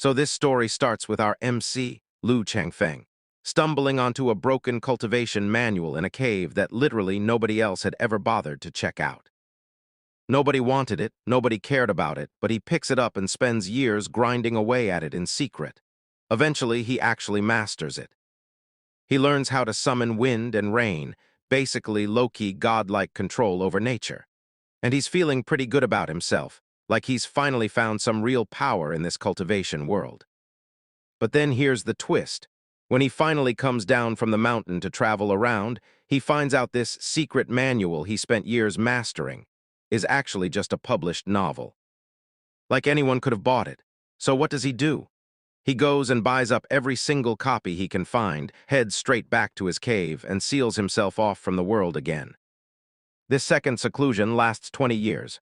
So this story starts with our MC, Lu Changfeng, stumbling onto a broken cultivation manual in a cave that literally nobody else had ever bothered to check out. Nobody wanted it, nobody cared about it, but he picks it up and spends years grinding away at it in secret. Eventually, he actually masters it. He learns how to summon wind and rain, basically low-key godlike control over nature. And he's feeling pretty good about himself, like he's finally found some real power in this cultivation world. But then here's the twist. When he finally comes down from the mountain to travel around, he finds out this secret manual he spent years mastering is actually just a published novel. Like anyone could have bought it. So what does he do? He goes and buys up every single copy he can find, heads straight back to his cave, and seals himself off from the world again. This second seclusion lasts 20 years.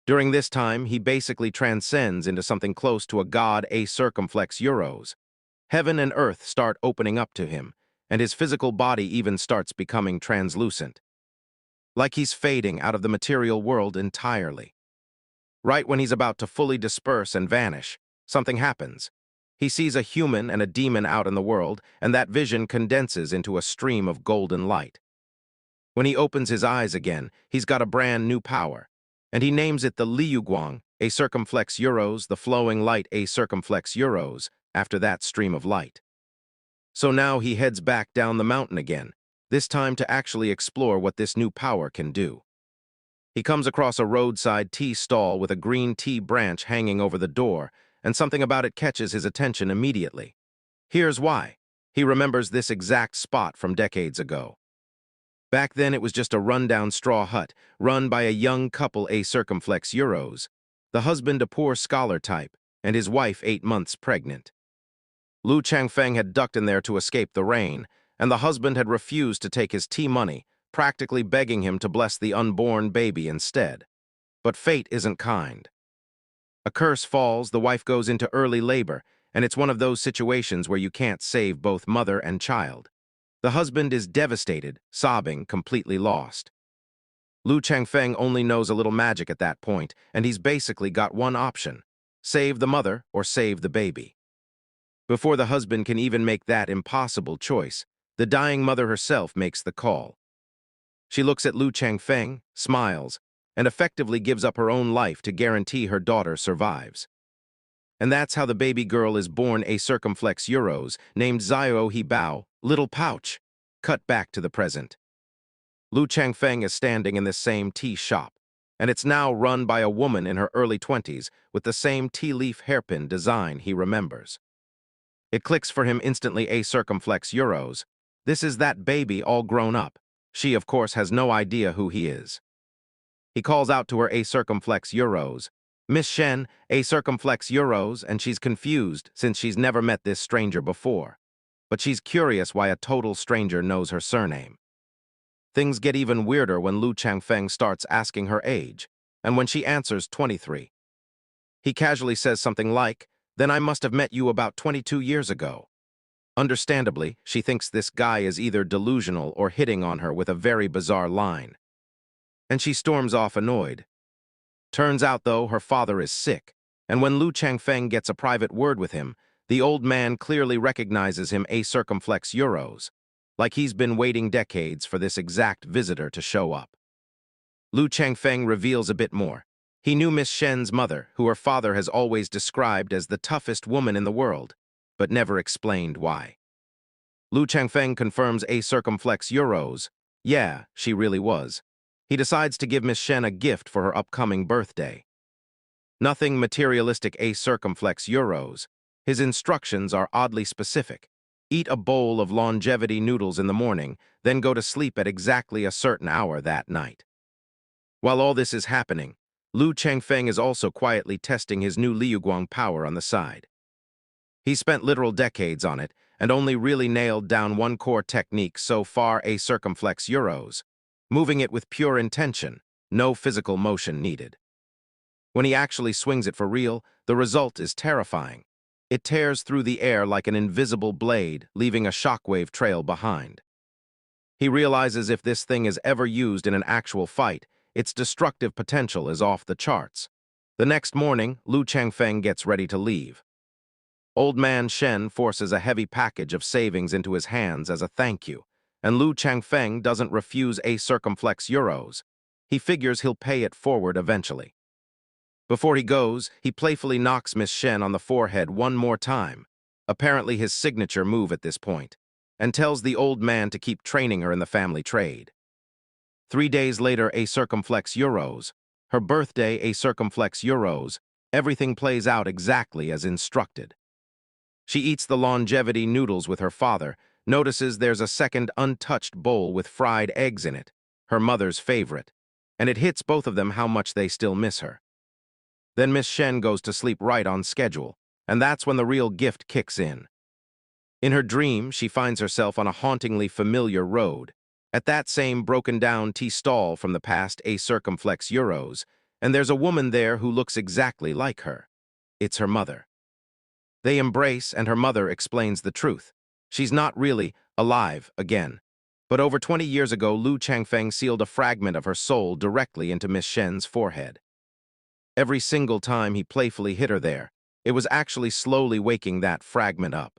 During this time, he basically transcends into something close to a god circumflex euros. Heaven and earth start opening up to him, and his physical body even starts becoming translucent. Like he's fading out of the material world entirely. Right when he's about to fully disperse and vanish, something happens. He sees a human and a demon out in the world, and that vision condenses into a stream of golden light. When he opens his eyes again, he's got a brand new power, and he names it the Liuguang, circumflex euros, the flowing light circumflex euros, after that stream of light. So now he heads back down the mountain again, this time to actually explore what this new power can do. He comes across a roadside tea stall with a green tea branch hanging over the door, and something about it catches his attention immediately. Here's why. He remembers this exact spot from decades ago. Back then it was just a rundown straw hut, run by a young couple circumflex euros, the husband a poor scholar type, and his wife 8 months pregnant. Lu Changfeng had ducked in there to escape the rain, and the husband had refused to take his tea money, practically begging him to bless the unborn baby instead. But fate isn't kind. A curse falls, the wife goes into early labor, and it's one of those situations where you can't save both mother and child. The husband is devastated, sobbing, completely lost. Lu Changfeng only knows a little magic at that point, and he's basically got one option: save the mother or save the baby. Before the husband can even make that impossible choice, the dying mother herself makes the call. She looks at Lu Changfeng, smiles, and effectively gives up her own life to guarantee her daughter survives. And that's how the baby girl is born circumflex euros, named Xiao He Bao, Little Pouch. Cut back to the present. Lu Changfeng is standing in this same tea shop, and it's now run by a woman in her early 20s with the same tea leaf hairpin design he remembers. It clicks for him instantly circumflex euros. This is that baby all grown up. She, of course, has no idea who he is. He calls out to her circumflex euros. Miss Shen, circumflex euros, and she's confused since she's never met this stranger before. But she's curious why a total stranger knows her surname. Things get even weirder when Lu Changfeng starts asking her age, and when she answers 23. He casually says something like, "Then I must have met you about 22 years ago." Understandably, she thinks this guy is either delusional or hitting on her with a very bizarre line. And she storms off annoyed. Turns out, though, her father is sick, and when Lu Changfeng gets a private word with him, the old man clearly recognizes him circumflex euros, like he's been waiting decades for this exact visitor to show up. Lu Changfeng reveals a bit more. He knew Miss Shen's mother, who her father has always described as the toughest woman in the world, but never explained why. Lu Changfeng confirms circumflex euros. Yeah, she really was. He decides to give Miss Shen a gift for her upcoming birthday. Nothing materialistic circumflex euros. His instructions are oddly specific. Eat a bowl of longevity noodles in the morning, then go to sleep at exactly a certain hour that night. While all this is happening, Lu Changfeng is also quietly testing his new Liuguang power on the side. He's spent literal decades on it, and only really nailed down one core technique so far, circumflex euros, moving it with pure intention, no physical motion needed. When he actually swings it for real, the result is terrifying. It tears through the air like an invisible blade, leaving a shockwave trail behind. He realizes if this thing is ever used in an actual fight, its destructive potential is off the charts. The next morning, Lu Changfeng gets ready to leave. Old man Shen forces a heavy package of savings into his hands as a thank you, and Lu Changfeng doesn't refuse a circumflex euros. He figures he'll pay it forward eventually. Before he goes, he playfully knocks Miss Shen on the forehead one more time, apparently his signature move at this point, and tells the old man to keep training her in the family trade. 3 days later, a circumflex euros. Her birthday, a circumflex euros. Everything plays out exactly as instructed. She eats the longevity noodles with her father, notices there's a second untouched bowl with fried eggs in it, her mother's favorite, and it hits both of them how much they still miss her. Then Miss Shen goes to sleep right on schedule, and that's when the real gift kicks in. In her dream, she finds herself on a hauntingly familiar road, at that same broken-down tea stall from the past, a circumflex euros, and there's a woman there who looks exactly like her. It's her mother. They embrace, and her mother explains the truth. She's not really alive again. But over 20 years ago, Lu Changfeng sealed a fragment of her soul directly into Miss Shen's forehead. Every single time he playfully hit her there, it was actually slowly waking that fragment up.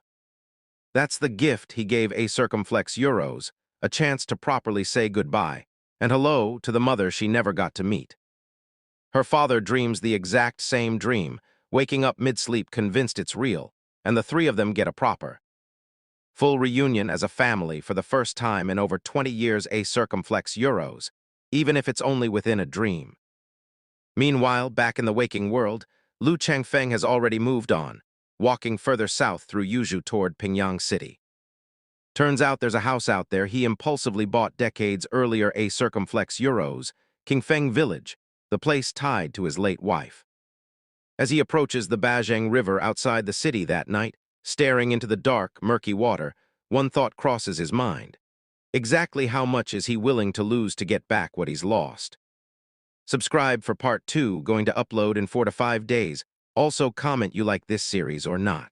That's the gift he gave a circumflex euros, a chance to properly say goodbye, and hello to the mother she never got to meet. Her father dreams the exact same dream, waking up mid-sleep convinced it's real, and the three of them get a proper full reunion as a family for the first time in over 20 years, a circumflex euros, even if it's only within a dream. Meanwhile, back in the waking world, Lu Changfeng has already moved on, walking further south through Yuzhou toward Pingyang City. Turns out there's a house out there he impulsively bought decades earlier, a circumflex euros, Qingfeng Village, the place tied to his late wife. As he approaches the Bajang River outside the city that night, staring into the dark, murky water, one thought crosses his mind. Exactly how much is he willing to lose to get back what he's lost? Subscribe for part 2, going to upload in 4 to 5 days. Also comment you like this series or not.